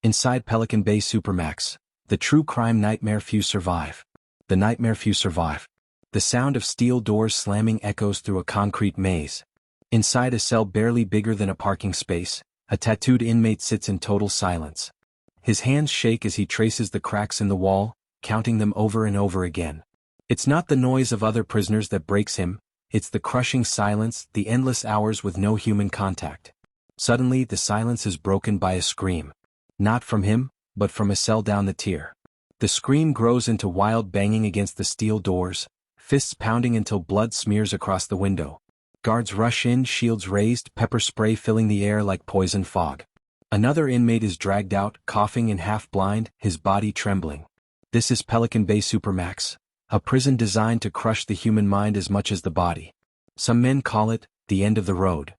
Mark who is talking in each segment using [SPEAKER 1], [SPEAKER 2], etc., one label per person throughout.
[SPEAKER 1] Inside Pelican Bay Supermax, the true crime nightmare few survive. The nightmare few survive. The sound of steel doors slamming echoes through a concrete maze. Inside a cell barely bigger than a parking space, a tattooed inmate sits in total silence. His hands shake as he traces the cracks in the wall, counting them over and over again. It's not the noise of other prisoners that breaks him, it's the crushing silence, the endless hours with no human contact. Suddenly the silence is broken by a scream. Not from him, but from a cell down the tier. The scream grows into wild banging against the steel doors, fists pounding until blood smears across the window. Guards rush in, shields raised, pepper spray filling the air like poison fog. Another inmate is dragged out, coughing and half-blind, his body trembling. This is Pelican Bay Supermax, a prison designed to crush the human mind as much as the body. Some men call it the end of the road.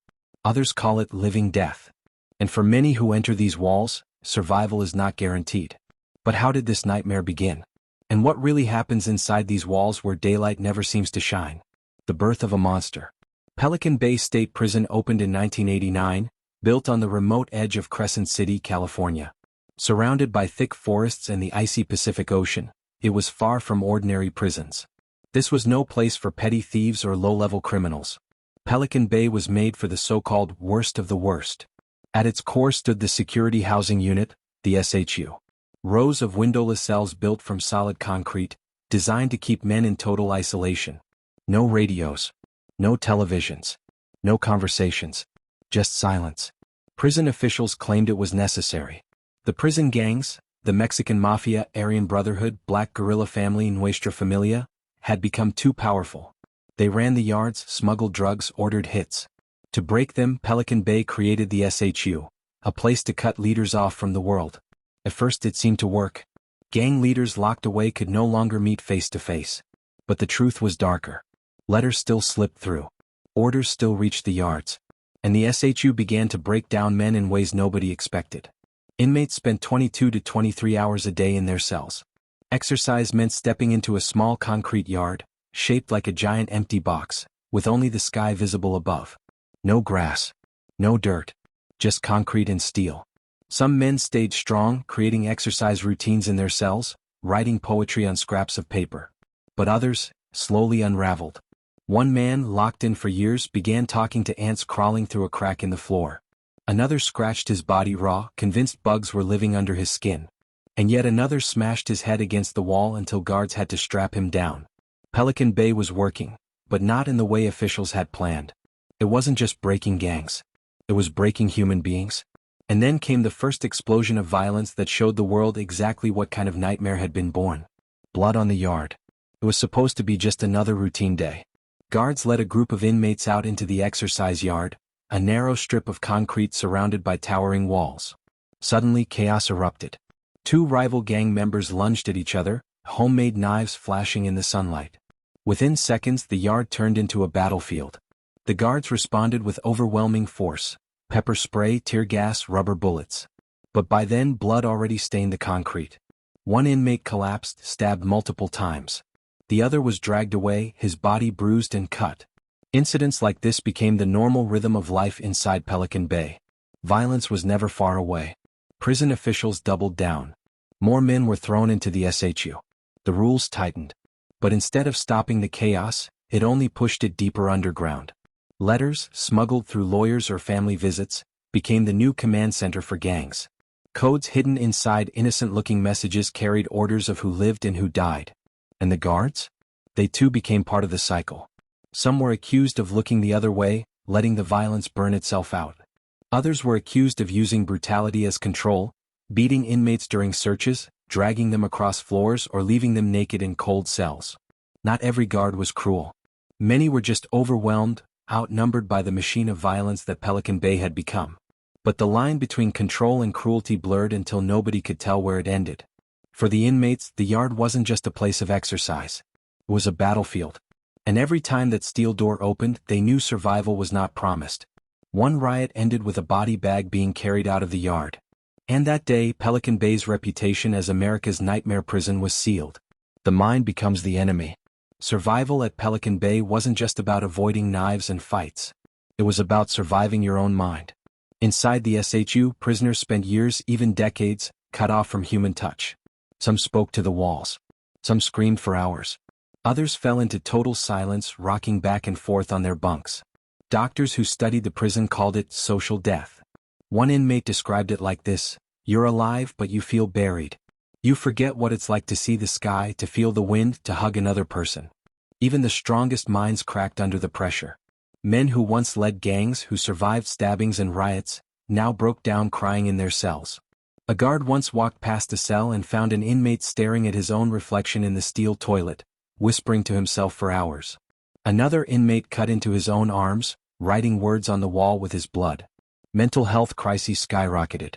[SPEAKER 1] Others call it living death. And for many who enter these walls, survival is not guaranteed. But how did this nightmare begin? And what really happens inside these walls where daylight never seems to shine? The birth of a monster. Pelican Bay State Prison opened in 1989, built on the remote edge of Crescent City, California. Surrounded by thick forests and the icy Pacific Ocean, it was far from ordinary prisons. This was no place for petty thieves or low-level criminals. Pelican Bay was made for the so-called worst of the worst. At its core stood the Security Housing Unit, the SHU. Rows of windowless cells built from solid concrete, designed to keep men in total isolation. No radios. No televisions. No conversations. Just silence. Prison officials claimed it was necessary. The prison gangs, the Mexican Mafia, Aryan Brotherhood, Black Guerrilla Family, Nuestra Familia, had become too powerful. They ran the yards, smuggled drugs, ordered hits. To break them, Pelican Bay created the SHU, a place to cut leaders off from the world. At first it seemed to work. Gang leaders locked away could no longer meet face to face. But the truth was darker. Letters still slipped through. Orders still reached the yards. And the SHU began to break down men in ways nobody expected. Inmates spent 22 to 23 hours a day in their cells. Exercise meant stepping into a small concrete yard, shaped like a giant empty box, with only the sky visible above. No grass. No dirt. Just concrete and steel. Some men stayed strong, creating exercise routines in their cells, writing poetry on scraps of paper. But others, slowly unraveled. One man, locked in for years, began talking to ants crawling through a crack in the floor. Another scratched his body raw, convinced bugs were living under his skin. And yet another smashed his head against the wall until guards had to strap him down. Pelican Bay was working, but not in the way officials had planned. It wasn't just breaking gangs. It was breaking human beings. And then came the first explosion of violence that showed the world exactly what kind of nightmare had been born. Blood on the yard. It was supposed to be just another routine day. Guards led a group of inmates out into the exercise yard, a narrow strip of concrete surrounded by towering walls. Suddenly chaos erupted. Two rival gang members lunged at each other, homemade knives flashing in the sunlight. Within seconds the yard turned into a battlefield. The guards responded with overwhelming force. Pepper spray, tear gas, rubber bullets. But by then blood already stained the concrete. One inmate collapsed, stabbed multiple times. The other was dragged away, his body bruised and cut. Incidents like this became the normal rhythm of life inside Pelican Bay. Violence was never far away. Prison officials doubled down. More men were thrown into the SHU. The rules tightened. But instead of stopping the chaos, it only pushed it deeper underground. Letters, smuggled through lawyers or family visits, became the new command center for gangs. Codes hidden inside innocent-looking messages carried orders of who lived and who died. And the guards? They too became part of the cycle. Some were accused of looking the other way, letting the violence burn itself out. Others were accused of using brutality as control, beating inmates during searches, dragging them across floors or leaving them naked in cold cells. Not every guard was cruel. Many were just overwhelmed, outnumbered by the machine of violence that Pelican Bay had become. But the line between control and cruelty blurred until nobody could tell where it ended. For the inmates, the yard wasn't just a place of exercise. It was a battlefield. And every time that steel door opened, they knew survival was not promised. One riot ended with a body bag being carried out of the yard. And that day, Pelican Bay's reputation as America's nightmare prison was sealed. The mind becomes the enemy. Survival at Pelican Bay wasn't just about avoiding knives and fights. It was about surviving your own mind. Inside the SHU, prisoners spent years, even decades, cut off from human touch. Some spoke to the walls. Some screamed for hours. Others fell into total silence, rocking back and forth on their bunks. Doctors who studied the prison called it social death. One inmate described it like this: "You're alive but you feel buried. You forget what it's like to see the sky, to feel the wind, to hug another person." Even the strongest minds cracked under the pressure. Men who once led gangs, who survived stabbings and riots, now broke down crying in their cells. A guard once walked past a cell and found an inmate staring at his own reflection in the steel toilet, whispering to himself for hours. Another inmate cut into his own arms, writing words on the wall with his blood. Mental health crises skyrocketed.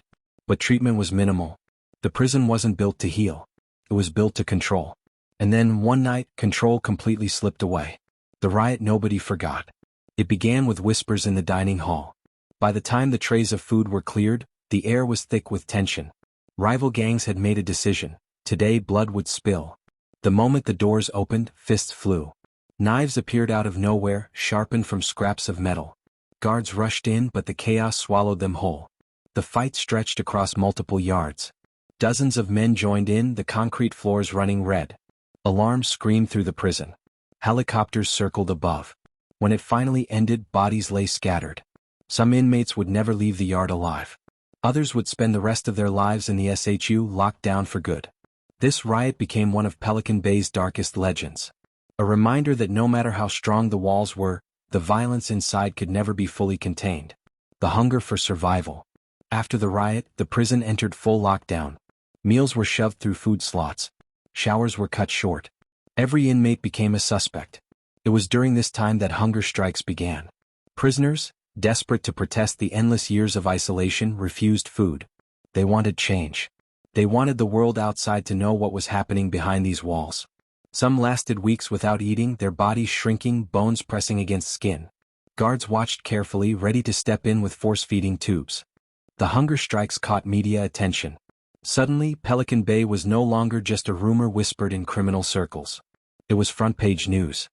[SPEAKER 1] But treatment was minimal. The prison wasn't built to heal. It was built to control. And then, one night, control completely slipped away. The riot nobody forgot. It began with whispers in the dining hall. By the time the trays of food were cleared, the air was thick with tension. Rival gangs had made a decision. Today blood would spill. The moment the doors opened, fists flew. Knives appeared out of nowhere, sharpened from scraps of metal. Guards rushed in, but the chaos swallowed them whole. The fight stretched across multiple yards. Dozens of men joined in, the concrete floors running red. Alarms screamed through the prison. Helicopters circled above. When it finally ended, bodies lay scattered. Some inmates would never leave the yard alive. Others would spend the rest of their lives in the SHU, locked down for good. This riot became one of Pelican Bay's darkest legends. A reminder that no matter how strong the walls were, the violence inside could never be fully contained. The hunger for survival. After the riot, the prison entered full lockdown. Meals were shoved through food slots. Showers were cut short. Every inmate became a suspect. It was during this time that hunger strikes began. Prisoners, desperate to protest the endless years of isolation, refused food. They wanted change. They wanted the world outside to know what was happening behind these walls. Some lasted weeks without eating, their bodies shrinking, bones pressing against skin. Guards watched carefully, ready to step in with force-feeding tubes. The hunger strikes caught media attention. Suddenly, Pelican Bay was no longer just a rumor whispered in criminal circles. It was front-page news.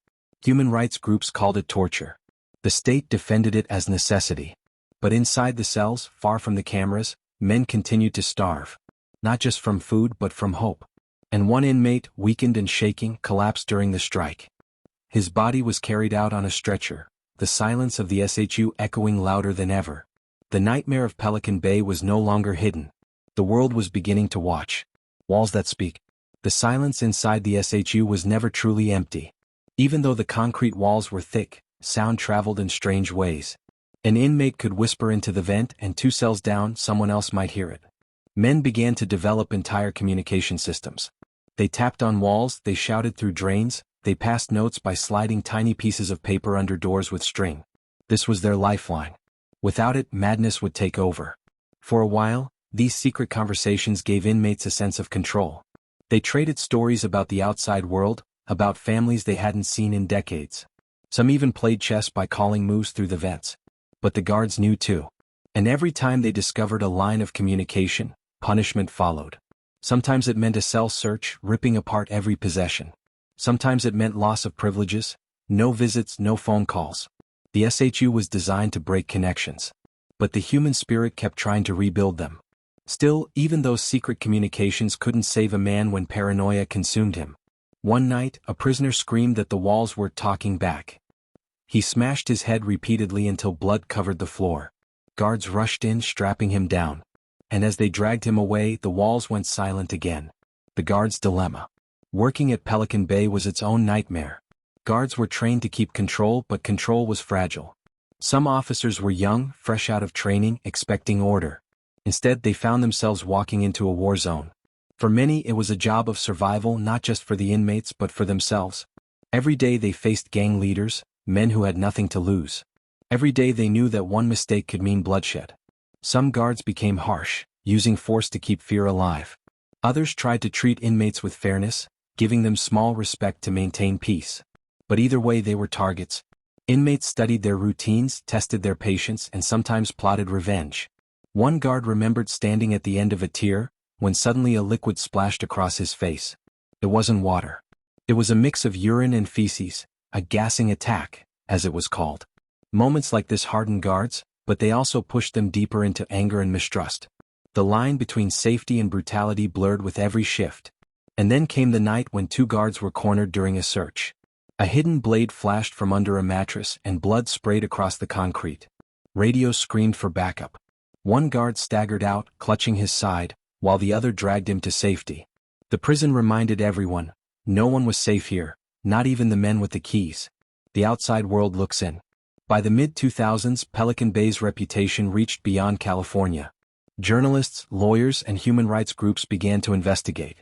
[SPEAKER 1] Human rights groups called it torture. The state defended it as necessity. But inside the cells, far from the cameras, men continued to starve. Not just from food but from hope. And one inmate, weakened and shaking, collapsed during the strike. His body was carried out on a stretcher, the silence of the SHU echoing louder than ever. The nightmare of Pelican Bay was no longer hidden. The world was beginning to watch. Walls that speak. The silence inside the SHU was never truly empty. Even though the concrete walls were thick, sound traveled in strange ways. An inmate could whisper into the vent, and 2 cells down, someone else might hear it. Men began to develop entire communication systems. They tapped on walls, they shouted through drains, they passed notes by sliding tiny pieces of paper under doors with string. This was their lifeline. Without it, madness would take over. For a while, these secret conversations gave inmates a sense of control. They traded stories about the outside world, about families they hadn't seen in decades. Some even played chess by calling moves through the vents. But the guards knew too. And every time they discovered a line of communication, punishment followed. Sometimes it meant a cell search, ripping apart every possession. Sometimes it meant loss of privileges, no visits, no phone calls. The SHU was designed to break connections. But the human spirit kept trying to rebuild them. Still, even those secret communications couldn't save a man when paranoia consumed him. One night, a prisoner screamed that the walls were talking back. He smashed his head repeatedly until blood covered the floor. Guards rushed in, strapping him down. And as they dragged him away, the walls went silent again. The guards' dilemma. Working at Pelican Bay was its own nightmare. Guards were trained to keep control, but control was fragile. Some officers were young, fresh out of training, expecting order. Instead, they found themselves walking into a war zone. For many, it was a job of survival, not just for the inmates but for themselves. Every day they faced gang leaders, men who had nothing to lose. Every day they knew that one mistake could mean bloodshed. Some guards became harsh, using force to keep fear alive. Others tried to treat inmates with fairness, giving them small respect to maintain peace. But either way, they were targets. Inmates studied their routines, tested their patience, and sometimes plotted revenge. One guard remembered standing at the end of a tier, when suddenly a liquid splashed across his face. It wasn't water. It was a mix of urine and feces, a gassing attack, as it was called. Moments like this hardened guards, but they also pushed them deeper into anger and mistrust. The line between safety and brutality blurred with every shift. And then came the night when 2 guards were cornered during a search. A hidden blade flashed from under a mattress and blood sprayed across the concrete. Radios screamed for backup. One guard staggered out, clutching his side, while the other dragged him to safety. The prison reminded everyone, no one was safe here, not even the men with the keys. The outside world looks in. By the mid-2000s, Pelican Bay's reputation reached beyond California. Journalists, lawyers, and human rights groups began to investigate.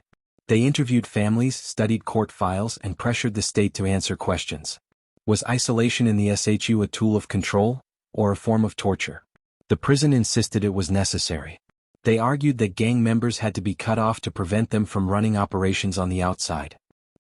[SPEAKER 1] They interviewed families, studied court files, and pressured the state to answer questions. Was isolation in the SHU a tool of control, or a form of torture? The prison insisted it was necessary. They argued that gang members had to be cut off to prevent them from running operations on the outside.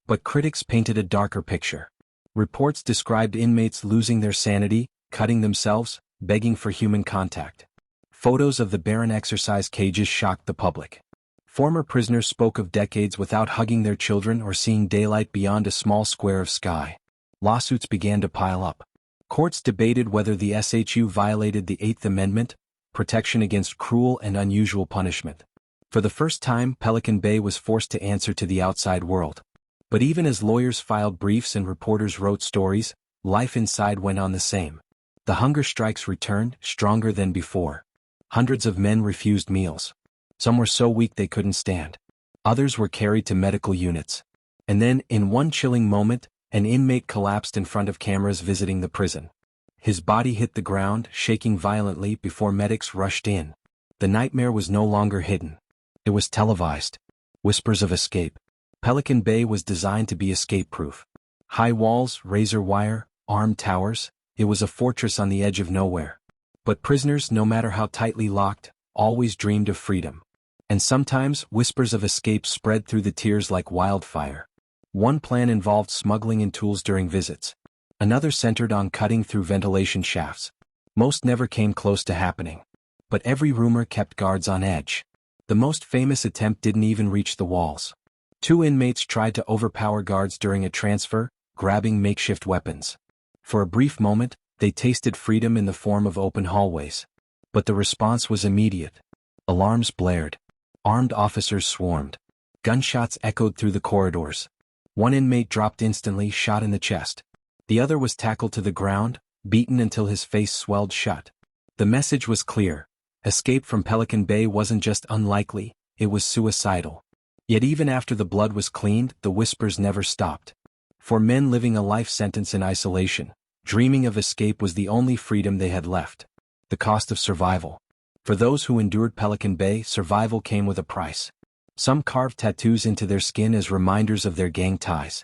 [SPEAKER 1] But critics painted a darker picture. Reports described inmates losing their sanity, cutting themselves, begging for human contact. Photos of the barren exercise cages shocked the public. Former prisoners spoke of decades without hugging their children or seeing daylight beyond a small square of sky. Lawsuits began to pile up. Courts debated whether the SHU violated the 8th Amendment, protection against cruel and unusual punishment. For the first time, Pelican Bay was forced to answer to the outside world. But even as lawyers filed briefs and reporters wrote stories, life inside went on the same. The hunger strikes returned, stronger than before. Hundreds of men refused meals. Some were so weak they couldn't stand. Others were carried to medical units. And then, in one chilling moment, an inmate collapsed in front of cameras visiting the prison. His body hit the ground, shaking violently before medics rushed in. The nightmare was no longer hidden. It was televised. Whispers of escape. Pelican Bay was designed to be escape-proof. High walls, razor wire, armed towers, it was a fortress on the edge of nowhere. But prisoners, no matter how tightly locked, always dreamed of freedom. And sometimes, whispers of escape spread through the tiers like wildfire. One plan involved smuggling in tools during visits. Another centered on cutting through ventilation shafts. Most never came close to happening. But every rumor kept guards on edge. The most famous attempt didn't even reach the walls. 2 inmates tried to overpower guards during a transfer, grabbing makeshift weapons. For a brief moment, they tasted freedom in the form of open hallways. But the response was immediate. Alarms blared. Armed officers swarmed. Gunshots echoed through the corridors. One inmate dropped instantly, shot in the chest. The other was tackled to the ground, beaten until his face swelled shut. The message was clear. Escape from Pelican Bay wasn't just unlikely, it was suicidal. Yet even after the blood was cleaned, the whispers never stopped. For men living a life sentence in isolation, dreaming of escape was the only freedom they had left. The cost of survival. For those who endured Pelican Bay, survival came with a price. Some carved tattoos into their skin as reminders of their gang ties.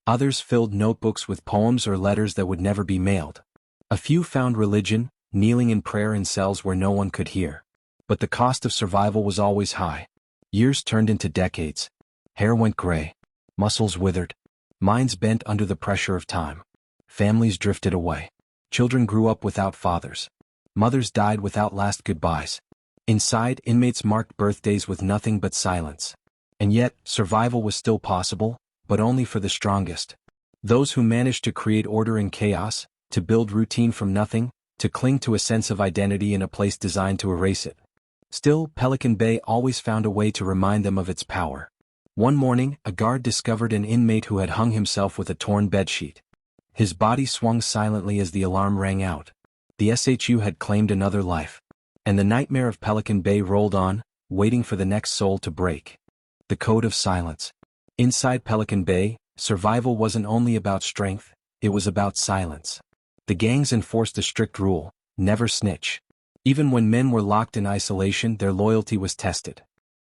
[SPEAKER 1] Others filled notebooks with poems or letters that would never be mailed. A few found religion, kneeling in prayer in cells where no one could hear. But the cost of survival was always high. Years turned into decades. Hair went gray. Muscles withered. Minds bent under the pressure of time. Families drifted away. Children grew up without fathers. Mothers died without last goodbyes. Inside, inmates marked birthdays with nothing but silence. And yet, survival was still possible, but only for the strongest. Those who managed to create order in chaos, to build routine from nothing, to cling to a sense of identity in a place designed to erase it. Still, Pelican Bay always found a way to remind them of its power. One morning, a guard discovered an inmate who had hung himself with a torn bedsheet. His body swung silently as the alarm rang out. The SHU had claimed another life. And the nightmare of Pelican Bay rolled on, waiting for the next soul to break. The code of silence. Inside Pelican Bay, survival wasn't only about strength, it was about silence. The gangs enforced a strict rule: never snitch. Even when men were locked in isolation, their loyalty was tested.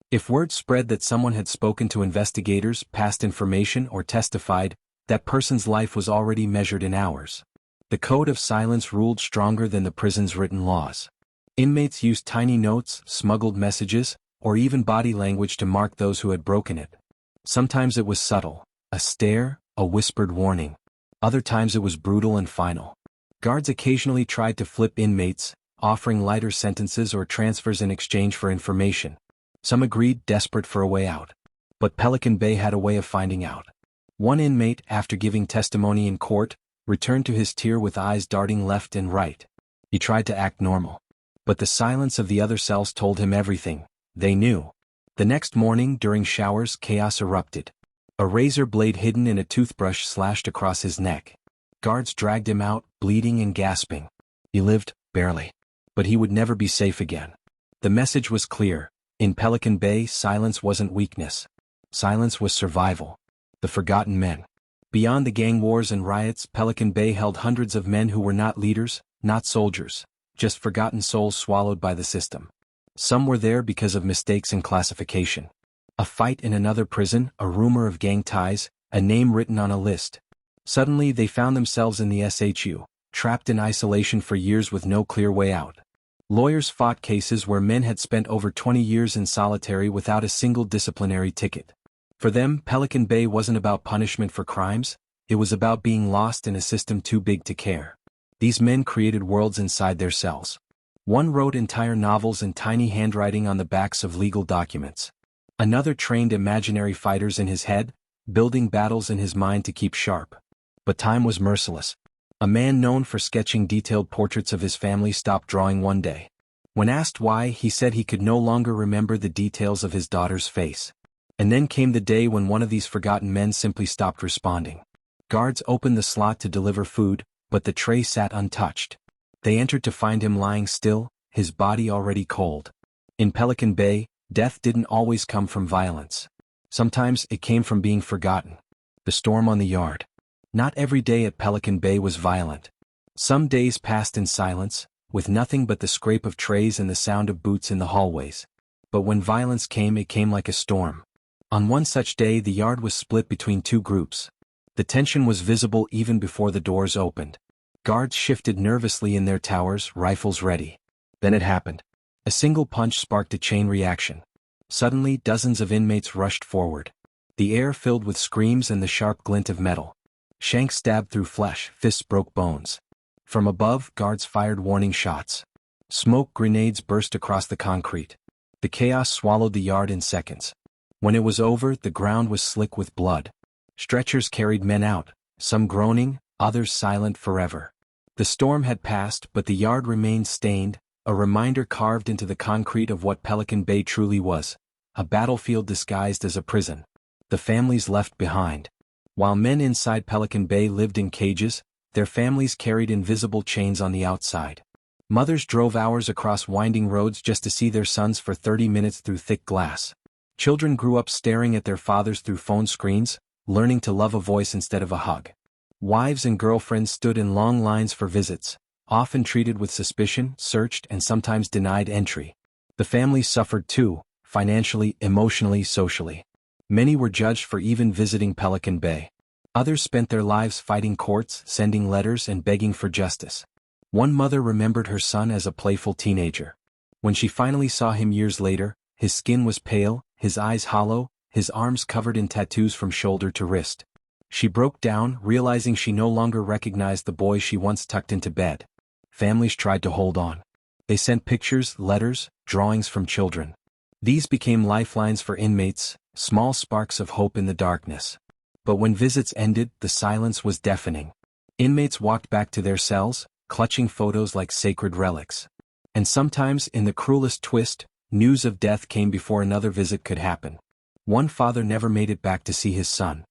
[SPEAKER 1] If word spread that someone had spoken to investigators, passed information, or testified, that person's life was already measured in hours. The code of silence ruled stronger than the prison's written laws. Inmates used tiny notes, smuggled messages, or even body language to mark those who had broken it. Sometimes it was subtle, a stare, a whispered warning. Other times it was brutal and final. Guards occasionally tried to flip inmates, offering lighter sentences or transfers in exchange for information. Some agreed, desperate for a way out. But Pelican Bay had a way of finding out. One inmate, after giving testimony in court, returned to his tier with eyes darting left and right. He tried to act normal. But the silence of the other cells told him everything. They knew. The next morning, during showers, chaos erupted. A razor blade hidden in a toothbrush slashed across his neck. Guards dragged him out, bleeding and gasping. He lived, barely. But he would never be safe again. The message was clear. In Pelican Bay, silence wasn't weakness. Silence was survival. The forgotten men. Beyond the gang wars and riots, Pelican Bay held hundreds of men who were not leaders, not soldiers, just forgotten souls swallowed by the system. Some were there because of mistakes in classification. A fight in another prison, a rumor of gang ties, a name written on a list. Suddenly they found themselves in the SHU, trapped in isolation for years with no clear way out. Lawyers fought cases where men had spent over 20 years in solitary without a single disciplinary ticket. For them, Pelican Bay wasn't about punishment for crimes, it was about being lost in a system too big to care. These men created worlds inside their cells. One wrote entire novels in tiny handwriting on the backs of legal documents. Another trained imaginary fighters in his head, building battles in his mind to keep sharp. But time was merciless. A man known for sketching detailed portraits of his family stopped drawing one day. When asked why, he said he could no longer remember the details of his daughter's face. And then came the day when one of these forgotten men simply stopped responding. Guards opened the slot to deliver food, but the tray sat untouched. They entered to find him lying still, his body already cold. In Pelican Bay, death didn't always come from violence. Sometimes it came from being forgotten. The storm on the yard. Not every day at Pelican Bay was violent. Some days passed in silence, with nothing but the scrape of trays and the sound of boots in the hallways. But when violence came, it came like a storm. On one such day, the yard was split between two groups. The tension was visible even before the doors opened. Guards shifted nervously in their towers, rifles ready. Then it happened. A single punch sparked a chain reaction. Suddenly, dozens of inmates rushed forward. The air filled with screams and the sharp glint of metal. Shanks stabbed through flesh, fists broke bones. From above, guards fired warning shots. Smoke grenades burst across the concrete. The chaos swallowed the yard in seconds. When it was over, the ground was slick with blood. Stretchers carried men out, some groaning, others silent forever. The storm had passed, but the yard remained stained, a reminder carved into the concrete of what Pelican Bay truly was, a battlefield disguised as a prison. The families left behind. While men inside Pelican Bay lived in cages, their families carried invisible chains on the outside. Mothers drove hours across winding roads just to see their sons for 30 minutes through thick glass. Children grew up staring at their fathers through phone screens, learning to love a voice instead of a hug. Wives and girlfriends stood in long lines for visits, often treated with suspicion, searched, and sometimes denied entry. The families suffered too, financially, emotionally, socially. Many were judged for even visiting Pelican Bay. Others spent their lives fighting courts, sending letters, and begging for justice. One mother remembered her son as a playful teenager. When she finally saw him years later, his skin was pale, his eyes hollow, his arms covered in tattoos from shoulder to wrist. She broke down, realizing she no longer recognized the boy she once tucked into bed. Families tried to hold on. They sent pictures, letters, drawings from children. These became lifelines for inmates, small sparks of hope in the darkness. But when visits ended, the silence was deafening. Inmates walked back to their cells, clutching photos like sacred relics. And sometimes, in the cruelest twist, news of death came before another visit could happen. One father never made it back to see his son.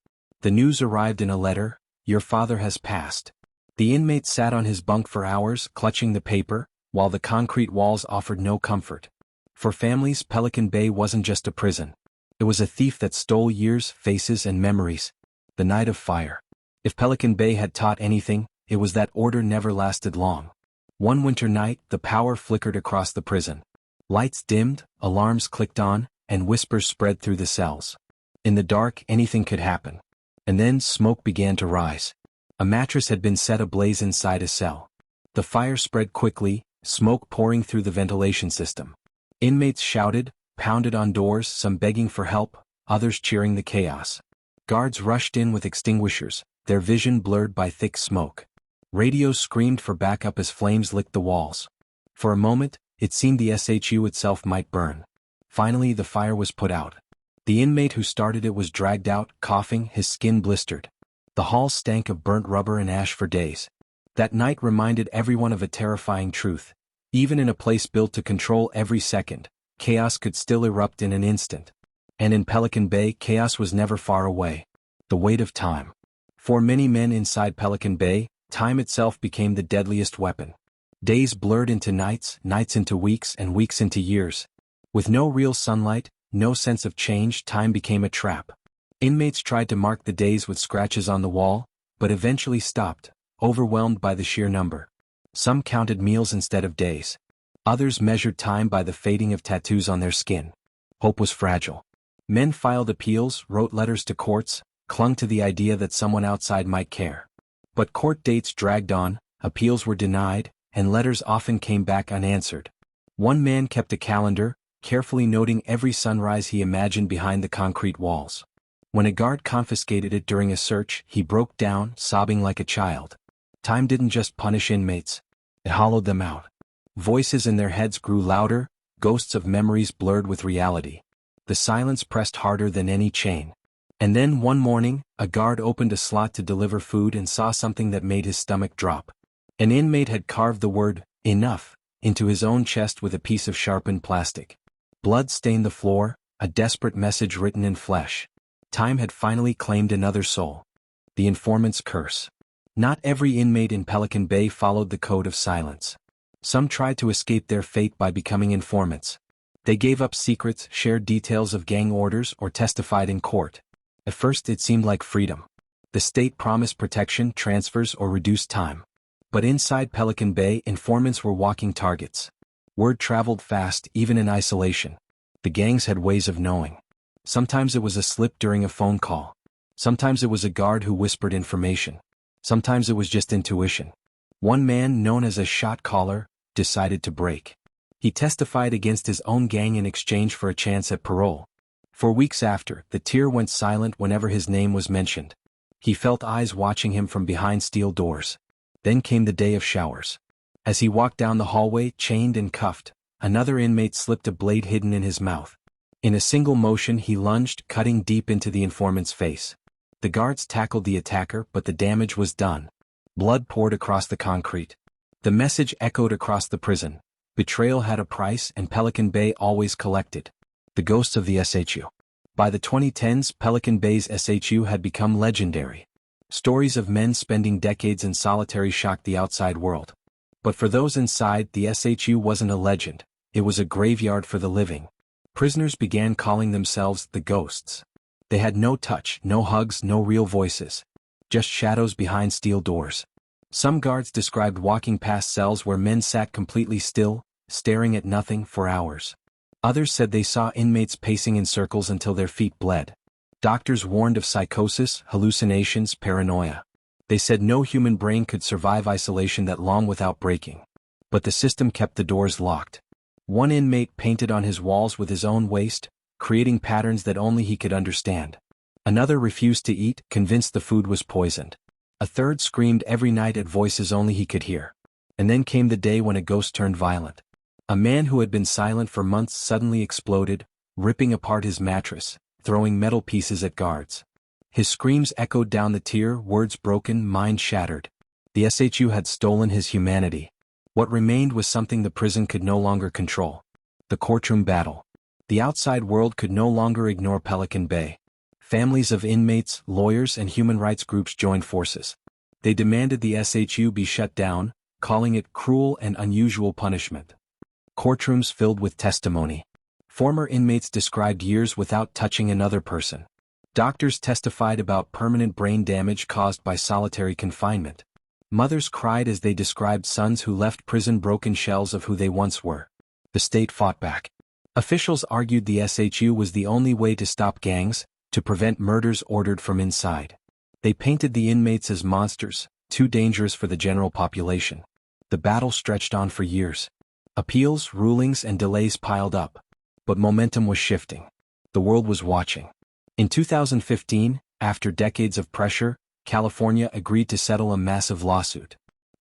[SPEAKER 1] The news arrived in a letter: "Your father has passed." The inmate sat on his bunk for hours, clutching the paper, while the concrete walls offered no comfort. For families, Pelican Bay wasn't just a prison. It was a thief that stole years, faces, and memories. The night of fire. If Pelican Bay had taught anything, it was that order never lasted long. One winter night, the power flickered across the prison. Lights dimmed, alarms clicked on, and whispers spread through the cells. In the dark, anything could happen. And then smoke began to rise. A mattress had been set ablaze inside a cell. The fire spread quickly, smoke pouring through the ventilation system. Inmates shouted, pounded on doors, some begging for help, others cheering the chaos. Guards rushed in with extinguishers, their vision blurred by thick smoke. Radios screamed for backup as flames licked the walls. For a moment, it seemed the SHU itself might burn. Finally, the fire was put out. The inmate who started it was dragged out, coughing, his skin blistered. The hall stank of burnt rubber and ash for days. That night reminded everyone of a terrifying truth. Even in a place built to control every second, chaos could still erupt in an instant. And in Pelican Bay, chaos was never far away. The weight of time. For many men inside Pelican Bay, time itself became the deadliest weapon. Days blurred into nights, nights into weeks, and weeks into years. With no real sunlight, no sense of change, time became a trap. Inmates tried to mark the days with scratches on the wall, but eventually stopped, overwhelmed by the sheer number. Some counted meals instead of days. Others measured time by the fading of tattoos on their skin. Hope was fragile. Men filed appeals, wrote letters to courts, clung to the idea that someone outside might care. But court dates dragged on, appeals were denied, and letters often came back unanswered. One man kept a calendar, carefully noting every sunrise he imagined behind the concrete walls. When a guard confiscated it during a search, he broke down, sobbing like a child. Time didn't just punish inmates. It hollowed them out. Voices in their heads grew louder, ghosts of memories blurred with reality. The silence pressed harder than any chain. And then one morning, a guard opened a slot to deliver food and saw something that made his stomach drop. An inmate had carved the word, "enough," into his own chest with a piece of sharpened plastic. Blood stained the floor, a desperate message written in flesh. Time had finally claimed another soul. The informant's curse. Not every inmate in Pelican Bay followed the code of silence. Some tried to escape their fate by becoming informants. They gave up secrets, shared details of gang orders, or testified in court. At first it seemed like freedom. The state promised protection, transfers, or reduced time. But inside Pelican Bay, informants were walking targets. Word traveled fast, even in isolation. The gangs had ways of knowing. Sometimes it was a slip during a phone call. Sometimes it was a guard who whispered information. Sometimes it was just intuition. One man, known as a shot caller, decided to break. He testified against his own gang in exchange for a chance at parole. For weeks after, the tier went silent whenever his name was mentioned. He felt eyes watching him from behind steel doors. Then came the day of showers. As he walked down the hallway, chained and cuffed, another inmate slipped a blade hidden in his mouth. In a single motion he lunged, cutting deep into the informant's face. The guards tackled the attacker, but the damage was done. Blood poured across the concrete. The message echoed across the prison. Betrayal had a price, and Pelican Bay always collected. The ghosts of the SHU. By the 2010s, Pelican Bay's SHU had become legendary. Stories of men spending decades in solitary shocked the outside world. But for those inside, the SHU wasn't a legend. It was a graveyard for the living. Prisoners began calling themselves the ghosts. They had no touch, no hugs, no real voices. Just shadows behind steel doors. Some guards described walking past cells where men sat completely still, staring at nothing for hours. Others said they saw inmates pacing in circles until their feet bled. Doctors warned of psychosis, hallucinations, paranoia. They said no human brain could survive isolation that long without breaking. But the system kept the doors locked. One inmate painted on his walls with his own waste, creating patterns that only he could understand. Another refused to eat, convinced the food was poisoned. A third screamed every night at voices only he could hear. And then came the day when a ghost turned violent. A man who had been silent for months suddenly exploded, ripping apart his mattress, throwing metal pieces at guards. His screams echoed down the tier, words broken, mind shattered. The SHU had stolen his humanity. What remained was something the prison could no longer control. The courtroom battle. The outside world could no longer ignore Pelican Bay. Families of inmates, lawyers, and human rights groups joined forces. They demanded the SHU be shut down, calling it cruel and unusual punishment. Courtrooms filled with testimony. Former inmates described years without touching another person. Doctors testified about permanent brain damage caused by solitary confinement. Mothers cried as they described sons who left prison broken shells of who they once were. The state fought back. Officials argued the SHU was the only way to stop gangs, to prevent murders ordered from inside. They painted the inmates as monsters, too dangerous for the general population. The battle stretched on for years. Appeals, rulings, and delays piled up. But momentum was shifting. The world was watching. In 2015, after decades of pressure, California agreed to settle a massive lawsuit.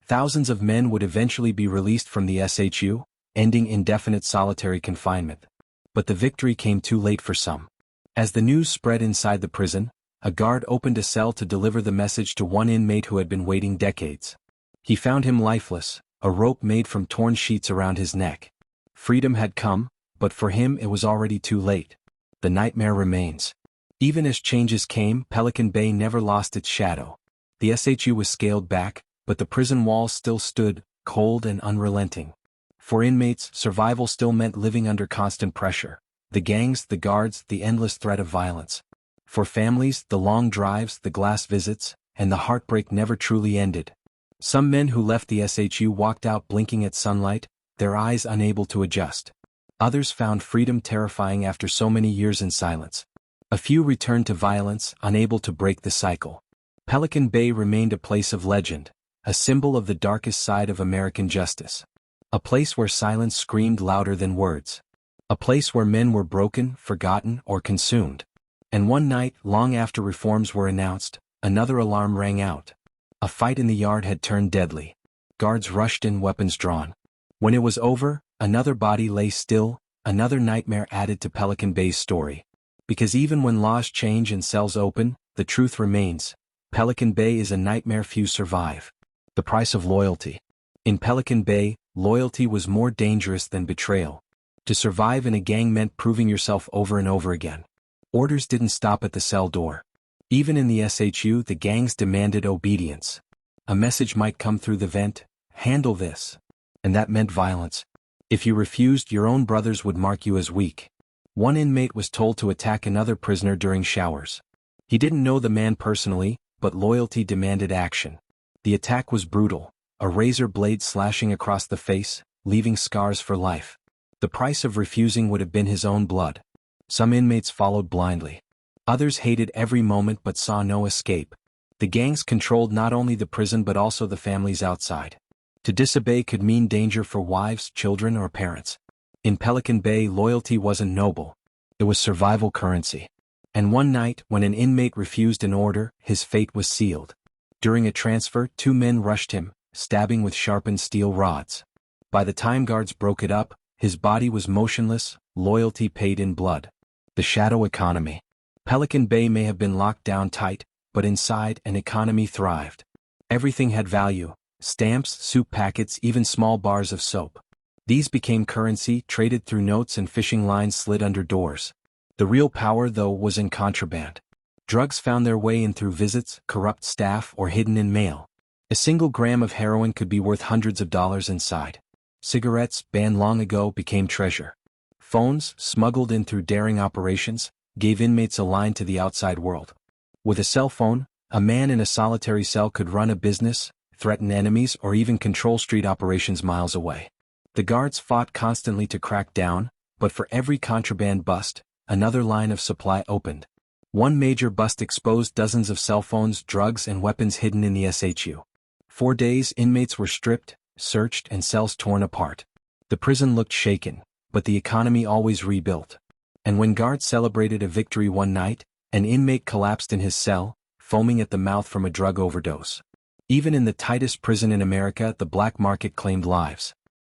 [SPEAKER 1] Thousands of men would eventually be released from the SHU, ending indefinite solitary confinement. But the victory came too late for some. As the news spread inside the prison, a guard opened a cell to deliver the message to one inmate who had been waiting decades. He found him lifeless, a rope made from torn sheets around his neck. Freedom had come, But for him it was already too late. The nightmare remains. Even as changes came, Pelican Bay never lost its shadow. The SHU was scaled back, but the prison walls still stood, cold and unrelenting. For inmates, survival still meant living under constant pressure. The gangs, the guards, the endless threat of violence. For families, the long drives, the glass visits, and the heartbreak never truly ended. Some men who left the SHU walked out blinking at sunlight, their eyes unable to adjust. Others found freedom terrifying after so many years in silence. A few returned to violence, unable to break the cycle. Pelican Bay remained a place of legend, a symbol of the darkest side of American justice. A place where silence screamed louder than words. A place where men were broken, forgotten, or consumed. And one night, long after reforms were announced, another alarm rang out. A fight in the yard had turned deadly. Guards rushed in, weapons drawn. When it was over, another body lay still, another nightmare added to Pelican Bay's story. Because even when laws change and cells open, the truth remains. Pelican Bay is a nightmare few survive. The price of loyalty. In Pelican Bay, loyalty was more dangerous than betrayal. To survive in a gang meant proving yourself over and over again. Orders didn't stop at the cell door. Even in the SHU, the gangs demanded obedience. A message might come through the vent, handle this. And that meant violence. If you refused, your own brothers would mark you as weak. One inmate was told to attack another prisoner during showers. He didn't know the man personally, but loyalty demanded action. The attack was brutal, a razor blade slashing across the face, leaving scars for life. The price of refusing would have been his own blood. Some inmates followed blindly. Others hated every moment but saw no escape. The gangs controlled not only the prison but also the families outside. To disobey could mean danger for wives, children, or parents. In Pelican Bay, loyalty wasn't noble. It was survival currency. And one night, when an inmate refused an order, his fate was sealed. During a transfer, 2 men rushed him, stabbing with sharpened steel rods. By the time guards broke it up, his body was motionless, loyalty paid in blood. The shadow economy. Pelican Bay may have been locked down tight, but inside, an economy thrived. Everything had value: stamps, soup packets, even small bars of soap. These became currency, traded through notes, and fishing lines slid under doors. The real power, though, was in contraband. Drugs found their way in through visits, corrupt staff, or hidden in mail. A single gram of heroin could be worth hundreds of dollars inside. Cigarettes, banned long ago, became treasure. Phones, smuggled in through daring operations, gave inmates a line to the outside world. With a cell phone, a man in a solitary cell could run a business, threaten enemies, or even control street operations miles away. The guards fought constantly to crack down, but for every contraband bust, another line of supply opened. One major bust exposed dozens of cell phones, drugs, and weapons hidden in the SHU. 4 days, inmates were stripped, searched, and cells torn apart. The prison looked shaken, but the economy always rebuilt. And when guards celebrated a victory one night, an inmate collapsed in his cell, foaming at the mouth from a drug overdose. Even in the tightest prison in America, the black market claimed lives.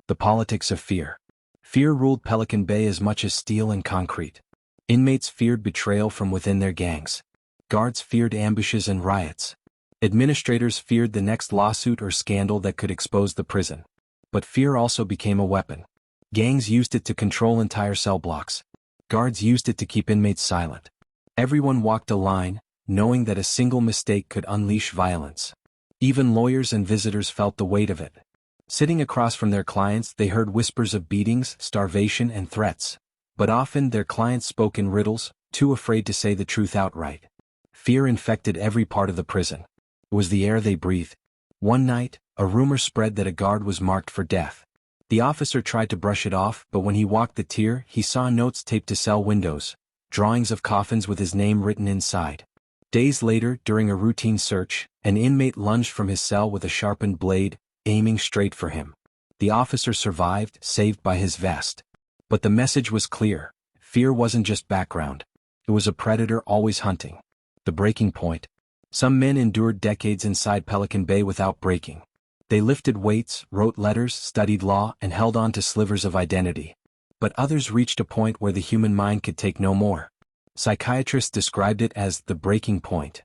[SPEAKER 1] The politics of fear. Fear ruled Pelican Bay as much as steel and concrete. Inmates feared betrayal from within their gangs. Guards feared ambushes and riots. Administrators feared the next lawsuit or scandal that could expose the prison. But fear also became a weapon. Gangs used it to control entire cell blocks. Guards used it to keep inmates silent. Everyone walked a line, knowing that a single mistake could unleash violence. Even lawyers and visitors felt the weight of it. Sitting across from their clients, they heard whispers of beatings, starvation, and threats. But often their clients spoke in riddles, too afraid to say the truth outright. Fear infected every part of the prison. It was the air they breathed. One night, a rumor spread that a guard was marked for death. The officer tried to brush it off, but when he walked the tier, he saw notes taped to cell windows, drawings of coffins with his name written inside. Days later, during a routine search, an inmate lunged from his cell with a sharpened blade, aiming straight for him. The officer survived, saved by his vest. But the message was clear. Fear wasn't just background. It was a predator always hunting. The breaking point. Some men endured decades inside Pelican Bay without breaking. They lifted weights, wrote letters, studied law, and held on to slivers of identity. But others reached a point where the human mind could take no more. Psychiatrists described it as the breaking point.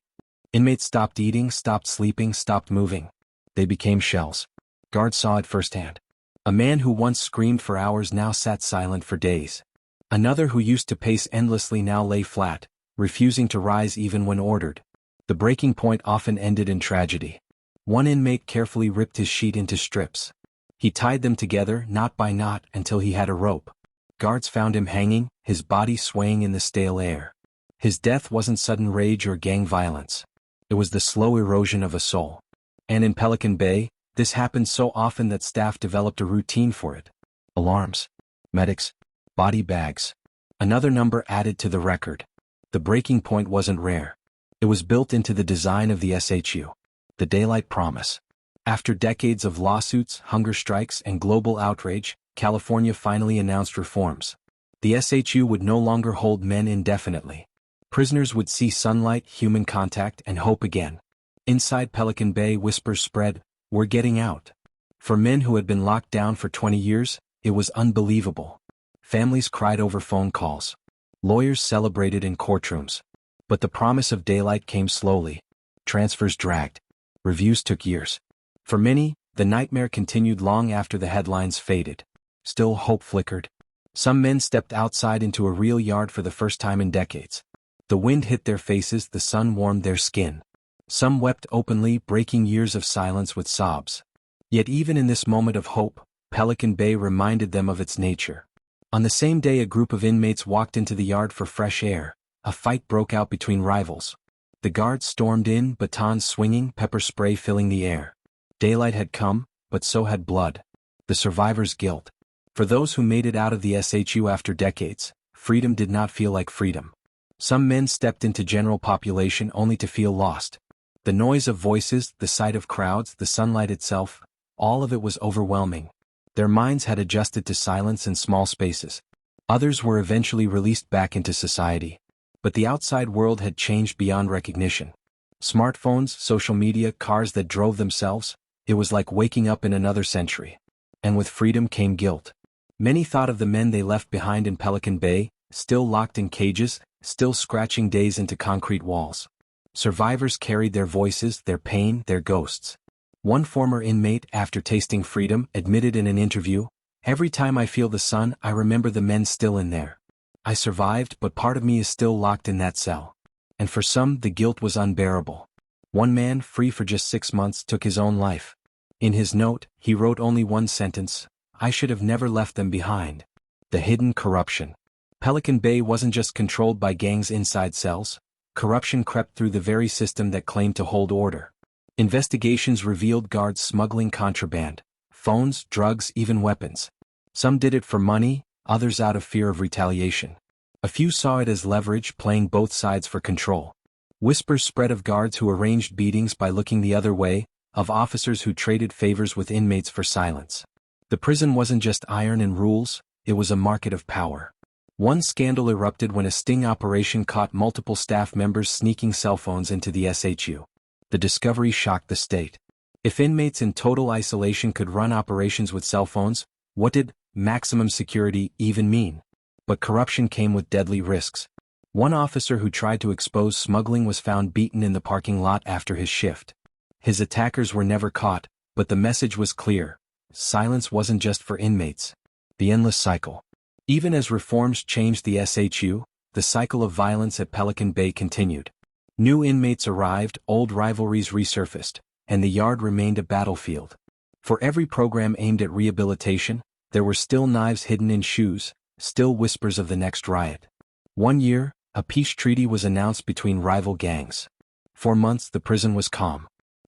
[SPEAKER 1] Inmates stopped eating, stopped sleeping, stopped moving. They became shells. Guards saw it firsthand. A man who once screamed for hours now sat silent for days. Another who used to pace endlessly now lay flat, refusing to rise even when ordered. The breaking point often ended in tragedy. One inmate carefully ripped his sheet into strips. He tied them together knot by knot until he had a rope. Guards found him hanging, his body swaying in the stale air. His death wasn't sudden rage or gang violence. It was the slow erosion of a soul. And in Pelican Bay, this happened so often that staff developed a routine for it. Alarms. Medics. Body bags. Another number added to the record. The breaking point wasn't rare. It was built into the design of the SHU. The daylight promise. After decades of lawsuits, hunger strikes, and global outrage, California finally announced reforms. The SHU would no longer hold men indefinitely. Prisoners would see sunlight, human contact, and hope again. Inside Pelican Bay, whispers spread, "We're getting out." For men who had been locked down for 20 years, it was unbelievable. Families cried over phone calls. Lawyers celebrated in courtrooms. But the promise of daylight came slowly. Transfers dragged. Reviews took years. For many, the nightmare continued long after the headlines faded. Still hope flickered. Some men stepped outside into a real yard for the first time in decades. The wind hit their faces, the sun warmed their skin. Some wept openly, breaking years of silence with sobs. Yet even in this moment of hope, Pelican Bay reminded them of its nature. On the same day a group of inmates walked into the yard for fresh air. A fight broke out between rivals. The guards stormed in, batons swinging, pepper spray filling the air. Daylight had come, but so had blood. The survivors' guilt. For those who made it out of the SHU after decades, freedom did not feel like freedom. Some men stepped into general population only to feel lost. The noise of voices, the sight of crowds, the sunlight itself, all of it was overwhelming. Their minds had adjusted to silence and small spaces. Others were eventually released back into society. But the outside world had changed beyond recognition. Smartphones, social media, cars that drove themselves, it was like waking up in another century. And with freedom came guilt. Many thought of the men they left behind in Pelican Bay, still locked in cages, still scratching days into concrete walls. Survivors carried their voices, their pain, their ghosts. One former inmate, after tasting freedom, admitted in an interview, "Every time I feel the sun, I remember the men still in there. I survived, but part of me is still locked in that cell." And for some, the guilt was unbearable. One man, free for just 6 months, took his own life. In his note, he wrote only one sentence: "I should have never left them behind." The hidden corruption. Pelican Bay wasn't just controlled by gangs inside cells. Corruption crept through the very system that claimed to hold order. Investigations revealed guards smuggling contraband, phones, drugs, even weapons. Some did it for money, others out of fear of retaliation. A few saw it as leverage, playing both sides for control. Whispers spread of guards who arranged beatings by looking the other way, of officers who traded favors with inmates for silence. The prison wasn't just iron and rules, it was a market of power. One scandal erupted when a sting operation caught multiple staff members sneaking cell phones into the SHU. The discovery shocked the state. If inmates in total isolation could run operations with cell phones, what did maximum security even mean? But corruption came with deadly risks. One officer who tried to expose smuggling was found beaten in the parking lot after his shift. His attackers were never caught, but the message was clear. Silence wasn't just for inmates. The endless cycle. Even as reforms changed the SHU, the cycle of violence at Pelican Bay continued. New inmates arrived, old rivalries resurfaced, and the yard remained a battlefield. For every program aimed at rehabilitation, there were still knives hidden in shoes, still whispers of the next riot. One year, a peace treaty was announced between rival gangs. For months the prison was calm.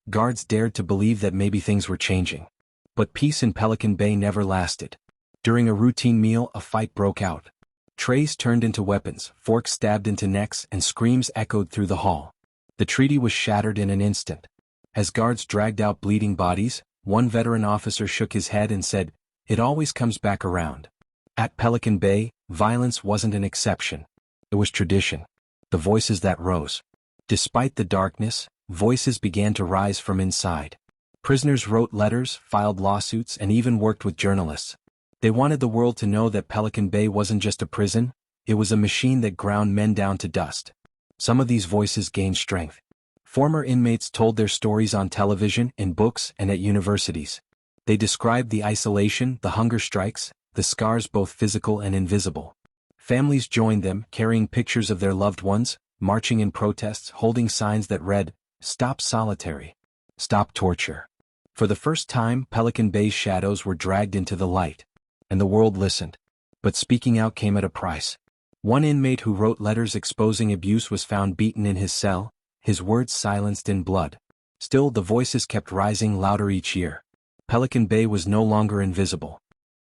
[SPEAKER 1] Guards dared to believe that maybe things were changing. But peace in Pelican Bay never lasted. During a routine meal, a fight broke out. Trays turned into weapons, forks stabbed into necks, and screams echoed through the hall. The treaty was shattered in an instant. As guards dragged out bleeding bodies, one veteran officer shook his head and said, "It always comes back around." At Pelican Bay, violence wasn't an exception. It was tradition. The voices that rose. Despite the darkness, voices began to rise from inside. Prisoners wrote letters, filed lawsuits, and even worked with journalists. They wanted the world to know that Pelican Bay wasn't just a prison, it was a machine that ground men down to dust. Some of these voices gained strength. Former inmates told their stories on television, in books, and at universities. They described the isolation, the hunger strikes, the scars both physical and invisible. Families joined them, carrying pictures of their loved ones, marching in protests, holding signs that read, "Stop solitary. Stop torture." For the first time, Pelican Bay's shadows were dragged into the light. And the world listened. But speaking out came at a price. One inmate who wrote letters exposing abuse was found beaten in his cell, his words silenced in blood. Still, the voices kept rising louder each year. Pelican Bay was no longer invisible.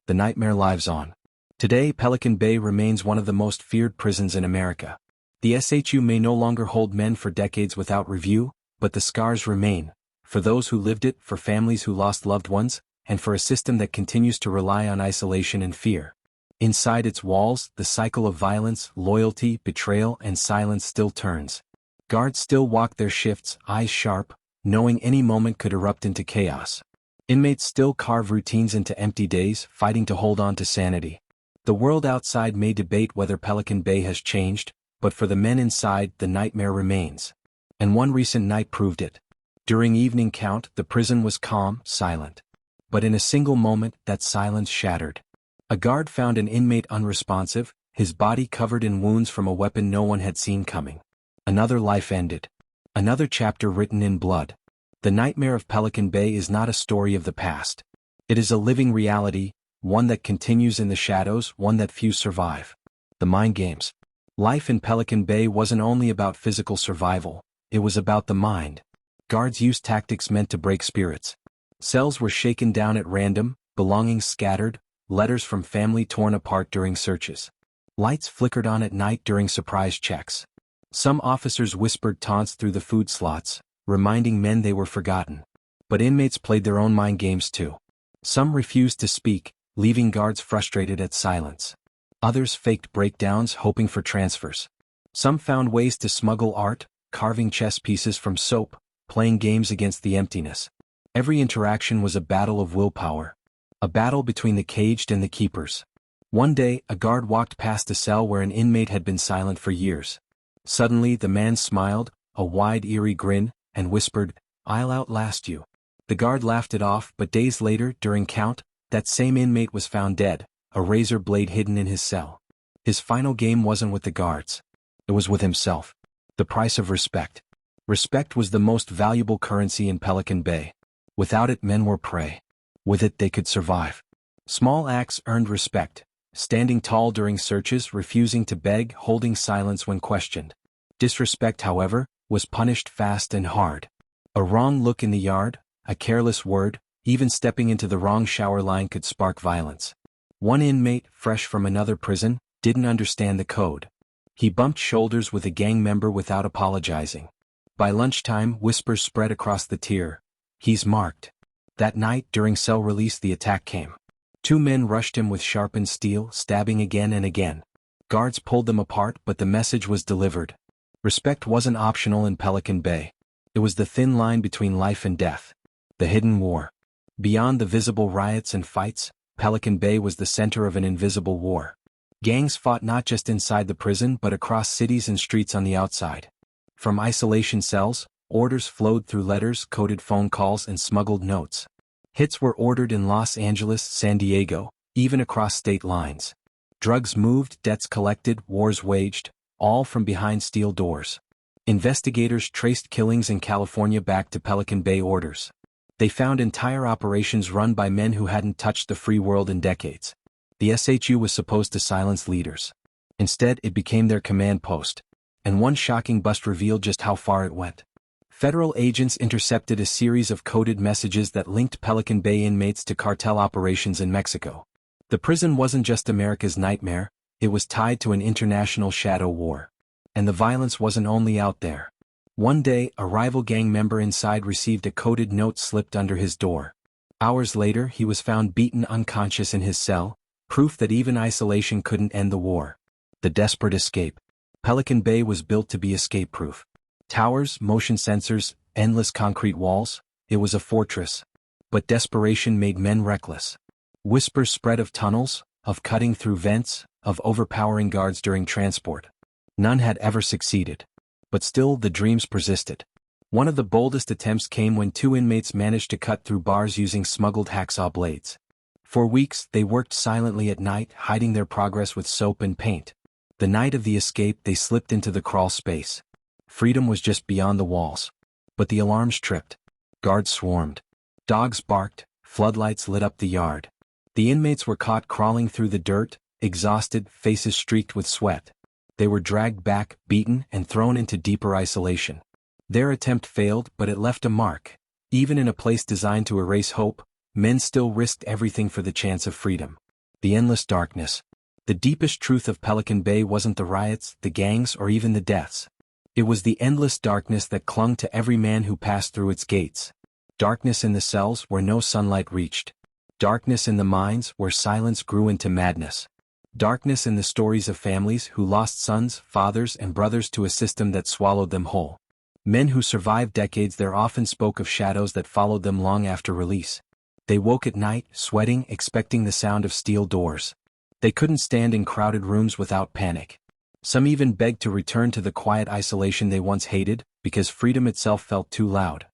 [SPEAKER 1] The nightmare lives on. Today, Pelican Bay remains one of the most feared prisons in America. The SHU may no longer hold men for decades without review, but the scars remain, for those who lived it, for families who lost loved ones, and for a system that continues to rely on isolation and fear. Inside its walls, the cycle of violence, loyalty, betrayal, and silence still turns. Guards still walk their shifts, eyes sharp, knowing any moment could erupt into chaos. Inmates still carve routines into empty days, fighting to hold on to sanity. The world outside may debate whether Pelican Bay has changed, but for the men inside, the nightmare remains. And one recent night proved it. During evening count, the prison was calm, silent. But in a single moment, that silence shattered. A guard found an inmate unresponsive, his body covered in wounds from a weapon no one had seen coming. Another life ended. Another chapter written in blood. The nightmare of Pelican Bay is not a story of the past. It is a living reality, one that continues in the shadows, one that few survive. The mind games. Life in Pelican Bay wasn't only about physical survival, it was about the mind. Guards used tactics meant to break spirits. Cells were shaken down at random, belongings scattered, letters from family torn apart during searches. Lights flickered on at night during surprise checks. Some officers whispered taunts through the food slots, reminding men they were forgotten. But inmates played their own mind games too. Some refused to speak, leaving guards frustrated at silence. Others faked breakdowns, hoping for transfers. Some found ways to smuggle art, carving chess pieces from soap, playing games against the emptiness. Every interaction was a battle of willpower. A battle between the caged and the keepers. One day, a guard walked past a cell where an inmate had been silent for years. Suddenly, the man smiled, a wide, eerie grin, and whispered, "I'll outlast you." The guard laughed it off, but days later, during count, that same inmate was found dead, a razor blade hidden in his cell. His final game wasn't with the guards. It was with himself. The price of respect. Respect was the most valuable currency in Pelican Bay. Without it, men were prey. With it, they could survive. Small acts earned respect. Standing tall during searches, refusing to beg, holding silence when questioned. Disrespect, however, was punished fast and hard. A wrong look in the yard, a careless word, even stepping into the wrong shower line could spark violence. One inmate, fresh from another prison, didn't understand the code. He bumped shoulders with a gang member without apologizing. By lunchtime, whispers spread across the tier. "He's marked." That night, during cell release, the attack came. 2 men rushed him with sharpened steel, stabbing again and again. Guards pulled them apart, but the message was delivered. Respect wasn't optional in Pelican Bay. It was the thin line between life and death. The hidden war. Beyond the visible riots and fights, Pelican Bay was the center of an invisible war. Gangs fought not just inside the prison but across cities and streets on the outside. From isolation cells, orders flowed through letters, coded phone calls, and smuggled notes. Hits were ordered in Los Angeles, San Diego, even across state lines. Drugs moved, debts collected, wars waged, all from behind steel doors. Investigators traced killings in California back to Pelican Bay orders. They found entire operations run by men who hadn't touched the free world in decades. The SHU was supposed to silence leaders. Instead, it became their command post. And one shocking bust revealed just how far it went. Federal agents intercepted a series of coded messages that linked Pelican Bay inmates to cartel operations in Mexico. The prison wasn't just America's nightmare, it was tied to an international shadow war. And the violence wasn't only out there. One day, a rival gang member inside received a coded note slipped under his door. Hours later, he was found beaten unconscious in his cell, proof that even isolation couldn't end the war. The desperate escape. Pelican Bay was built to be escape-proof. Towers, motion sensors, endless concrete walls, it was a fortress. But desperation made men reckless. Whispers spread of tunnels, of cutting through vents, of overpowering guards during transport. None had ever succeeded. But still the dreams persisted. One of the boldest attempts came when two inmates managed to cut through bars using smuggled hacksaw blades. For weeks, they worked silently at night, hiding their progress with soap and paint. The night of the escape, they slipped into the crawl space. Freedom was just beyond the walls. But the alarms tripped. Guards swarmed. Dogs barked, floodlights lit up the yard. The inmates were caught crawling through the dirt, exhausted, faces streaked with sweat. They were dragged back, beaten, and thrown into deeper isolation. Their attempt failed, but it left a mark. Even in a place designed to erase hope, men still risked everything for the chance of freedom. The endless darkness. The deepest truth of Pelican Bay wasn't the riots, the gangs, or even the deaths. It was the endless darkness that clung to every man who passed through its gates. Darkness in the cells where no sunlight reached. Darkness in the minds where silence grew into madness. Darkness in the stories of families who lost sons, fathers, and brothers to a system that swallowed them whole. Men who survived decades there often spoke of shadows that followed them long after release. They woke at night, sweating, expecting the sound of steel doors. They couldn't stand in crowded rooms without panic. Some even begged to return to the quiet isolation they once hated, because freedom itself felt too loud.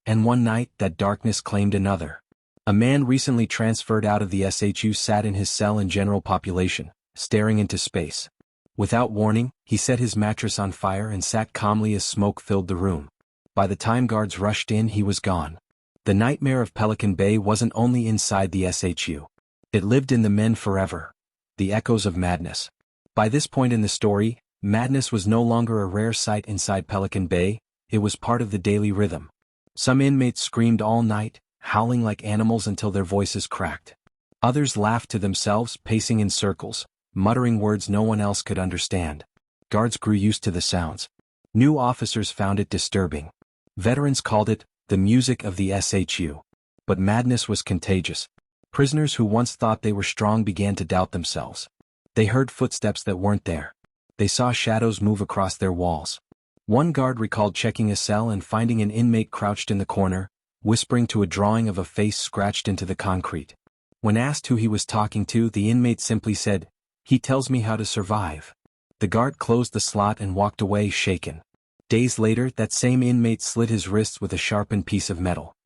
[SPEAKER 1] And one night, that darkness claimed another. A man recently transferred out of the SHU sat in his cell in general population, staring into space. Without warning, he set his mattress on fire and sat calmly as smoke filled the room. By the time guards rushed in, he was gone. The nightmare of Pelican Bay wasn't only inside the SHU. It lived in the men forever. The echoes of madness. By this point in the story, madness was no longer a rare sight inside Pelican Bay, it was part of the daily rhythm. Some inmates screamed all night, howling like animals until their voices cracked. Others laughed to themselves, pacing in circles, muttering words no one else could understand. Guards grew used to the sounds. New officers found it disturbing. Veterans called it the music of the SHU. But madness was contagious. Prisoners who once thought they were strong began to doubt themselves. They heard footsteps that weren't there. They saw shadows move across their walls. One guard recalled checking a cell and finding an inmate crouched in the corner, whispering to a drawing of a face scratched into the concrete. When asked who he was talking to, the inmate simply said, "He tells me how to survive." The guard closed the slot and walked away shaken. Days later, that same inmate slit his wrists with a sharpened piece of metal.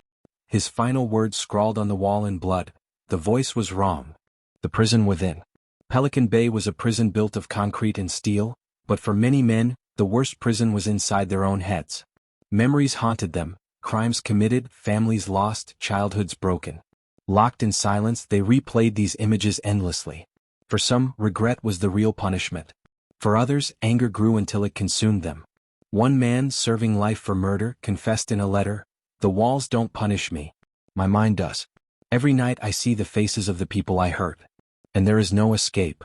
[SPEAKER 1] His final words scrawled on the wall in blood. The voice was wrong. The prison within. Pelican Bay was a prison built of concrete and steel, but for many men, the worst prison was inside their own heads. Memories haunted them, crimes committed, families lost, childhoods broken. Locked in silence, they replayed these images endlessly. For some, regret was the real punishment. For others, anger grew until it consumed them. One man, serving life for murder, confessed in a letter, "The walls don't punish me. My mind does. Every night I see the faces of the people I hurt. And there is no escape."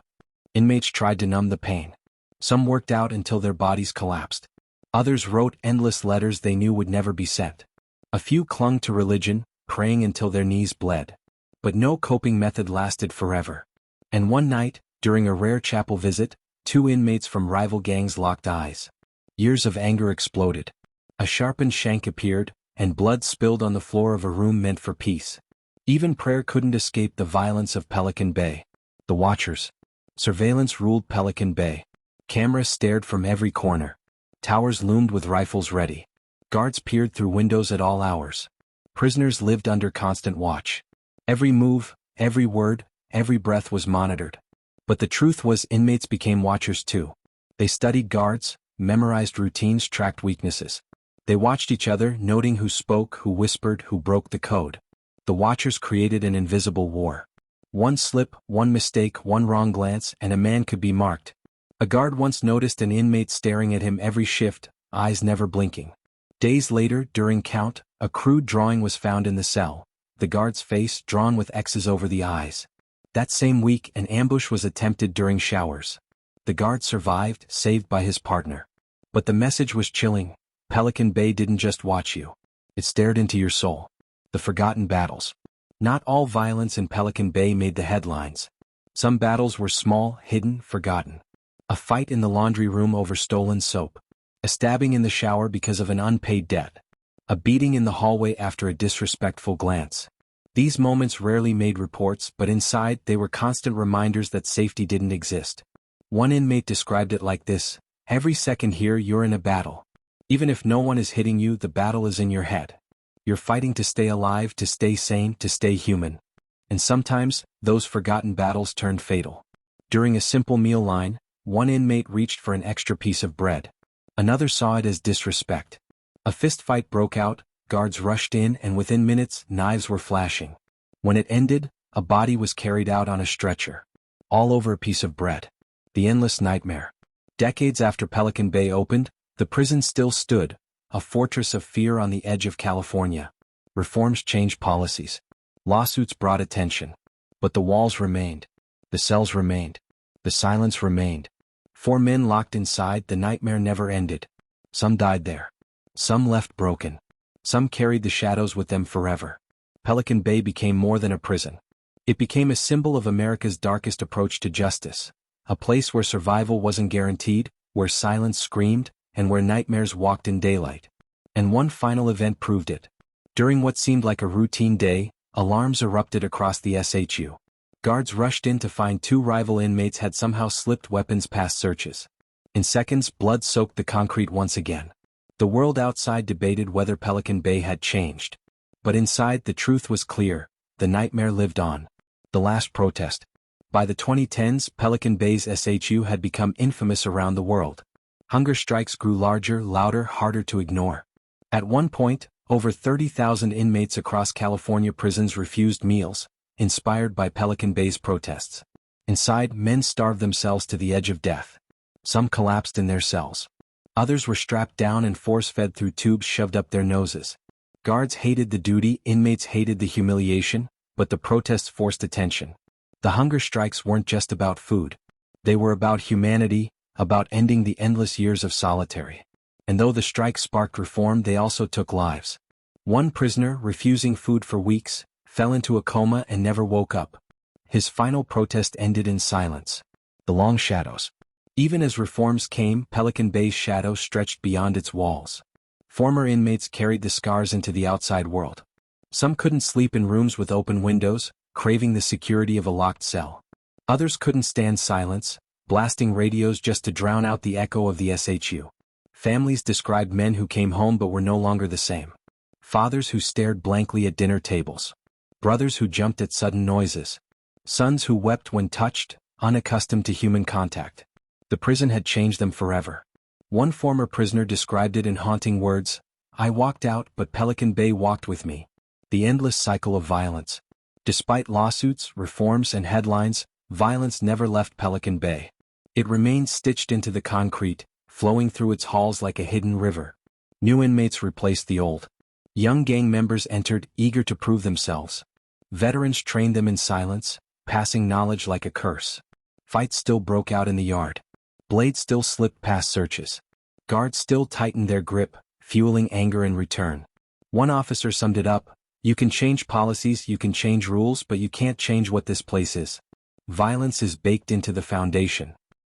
[SPEAKER 1] Inmates tried to numb the pain. Some worked out until their bodies collapsed. Others wrote endless letters they knew would never be sent. A few clung to religion, praying until their knees bled. But no coping method lasted forever. And one night, during a rare chapel visit, two inmates from rival gangs locked eyes. Years of anger exploded. A sharpened shank appeared, and blood spilled on the floor of a room meant for peace. Even prayer couldn't escape the violence of Pelican Bay. The Watchers. Surveillance ruled Pelican Bay. Cameras stared from every corner. Towers loomed with rifles ready. Guards peered through windows at all hours. Prisoners lived under constant watch. Every move, every word, every breath was monitored. But the truth was, inmates became watchers too. They studied guards, memorized routines, tracked weaknesses. They watched each other, noting who spoke, who whispered, who broke the code. The Watchers created an invisible war. One slip, one mistake, one wrong glance, and a man could be marked. A guard once noticed an inmate staring at him every shift, eyes never blinking. Days later, during count, a crude drawing was found in the cell, the guard's face drawn with X's over the eyes. That same week, an ambush was attempted during showers. The guard survived, saved by his partner. But the message was chilling. Pelican Bay didn't just watch you. It stared into your soul. The forgotten battles. Not all violence in Pelican Bay made the headlines. Some battles were small, hidden, forgotten. A fight in the laundry room over stolen soap. A stabbing in the shower because of an unpaid debt. A beating in the hallway after a disrespectful glance. These moments rarely made reports, but inside they were constant reminders that safety didn't exist. One inmate described it like this: "Every second here you're in a battle. Even if no one is hitting you, the battle is in your head. You're fighting to stay alive, to stay sane, to stay human. And sometimes, those forgotten battles turned fatal. During a simple meal line, one inmate reached for an extra piece of bread. Another saw it as disrespect. A fist fight broke out, guards rushed in, and within minutes, knives were flashing. When it ended, a body was carried out on a stretcher. All over a piece of bread. The endless nightmare. Decades after Pelican Bay opened, the prison still stood, a fortress of fear on the edge of California. Reforms changed policies. Lawsuits brought attention. But the walls remained. The cells remained. The silence remained. 4 men locked inside, the nightmare never ended. Some died there. Some left broken. Some carried the shadows with them forever. Pelican Bay became more than a prison. It became a symbol of America's darkest approach to justice. A place where survival wasn't guaranteed, where silence screamed, and where nightmares walked in daylight. And one final event proved it. During what seemed like a routine day, alarms erupted across the SHU. Guards rushed in to find 2 rival inmates had somehow slipped weapons past searches. In seconds, blood soaked the concrete once again. The world outside debated whether Pelican Bay had changed. But inside, the truth was clear. The nightmare lived on. The last protest. By the 2010s, Pelican Bay's SHU had become infamous around the world. Hunger strikes grew larger, louder, harder to ignore. At one point, over 30,000 inmates across California prisons refused meals, inspired by Pelican Bay's protests. Inside, men starved themselves to the edge of death. Some collapsed in their cells. Others were strapped down and force-fed through tubes shoved up their noses. Guards hated the duty, inmates hated the humiliation, but the protests forced attention. The hunger strikes weren't just about food. They were about humanity, about ending the endless years of solitary. And though the strike sparked reform, they also took lives. One prisoner, refusing food for weeks, fell into a coma and never woke up. His final protest ended in silence. The long shadows. Even as reforms came, Pelican Bay's shadow stretched beyond its walls. Former inmates carried the scars into the outside world. Some couldn't sleep in rooms with open windows, craving the security of a locked cell. Others couldn't stand silence, blasting radios just to drown out the echo of the SHU. Families described men who came home but were no longer the same. Fathers who stared blankly at dinner tables. Brothers who jumped at sudden noises. Sons who wept when touched, unaccustomed to human contact. The prison had changed them forever. One former prisoner described it in haunting words, "I walked out, but Pelican Bay walked with me." The endless cycle of violence. Despite lawsuits, reforms, and headlines, violence never left Pelican Bay. It remained stitched into the concrete, flowing through its halls like a hidden river. New inmates replaced the old. Young gang members entered, eager to prove themselves. Veterans trained them in silence, passing knowledge like a curse. Fights still broke out in the yard. Blades still slipped past searches. Guards still tightened their grip, fueling anger in return. One officer summed it up, "You can change policies, you can change rules, but you can't change what this place is. Violence is baked into the foundation."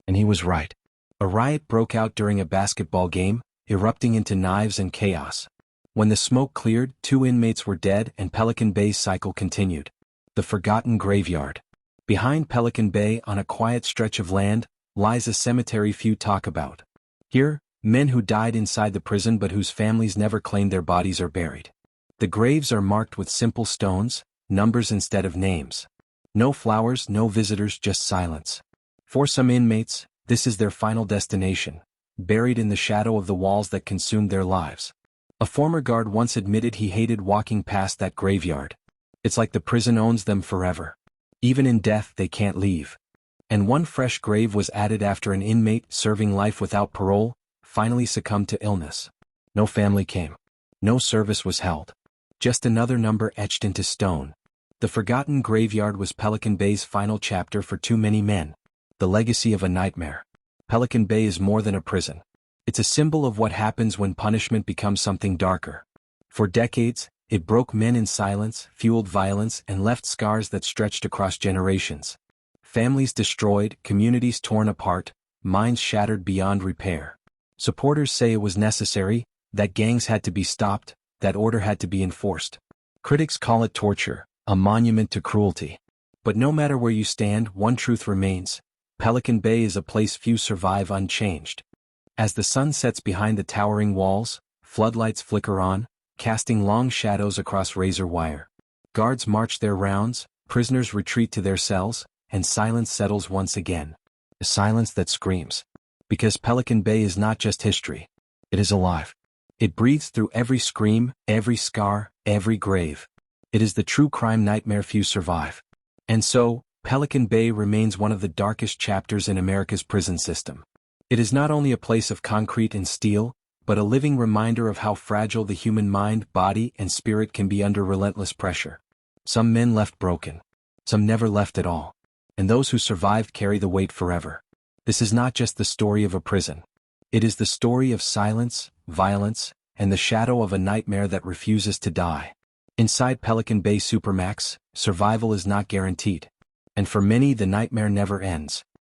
[SPEAKER 1] And he was right. A riot broke out during a basketball game, erupting into knives and chaos. When the smoke cleared, 2 inmates were dead and Pelican Bay's cycle continued. The forgotten graveyard. Behind Pelican Bay, on a quiet stretch of land, lies a cemetery few talk about. Here, men who died inside the prison but whose families never claimed their bodies are buried. The graves are marked with simple stones, numbers instead of names. No flowers, no visitors, just silence. For some inmates, this is their final destination, buried in the shadow of the walls that consumed their lives. A former guard once admitted he hated walking past that graveyard. It's like the prison owns them forever. Even in death, they can't leave. And one fresh grave was added after an inmate serving life without parole finally succumbed to illness. No family came. No service was held. Just another number etched into stone. The forgotten graveyard was Pelican Bay's final chapter for too many men. The legacy of a nightmare. Pelican Bay is more than a prison. It's a symbol of what happens when punishment becomes something darker. For decades, it broke men in silence, fueled violence, and left scars that stretched across generations. Families destroyed, communities torn apart, minds shattered beyond repair. Supporters say it was necessary, that gangs had to be stopped, that order had to be enforced. Critics call it torture, a monument to cruelty. But no matter where you stand, one truth remains: Pelican Bay is a place few survive unchanged. As the sun sets behind the towering walls, floodlights flicker on, casting long shadows across razor wire. Guards march their rounds, prisoners retreat to their cells, and silence settles once again. A silence that screams. Because Pelican Bay is not just history. It is alive. It breathes through every scream, every scar, every grave. It is the true crime nightmare few survive. And so, Pelican Bay remains one of the darkest chapters in America's prison system. It is not only a place of concrete and steel, but a living reminder of how fragile the human mind, body, and spirit can be under relentless pressure. Some men left broken. Some never left at all. And those who survived carry the weight forever. This is not just the story of a prison. It is the story of silence, violence, and the shadow of a nightmare that refuses to die. Inside Pelican Bay Supermax, survival is not guaranteed. And for many the nightmare never ends.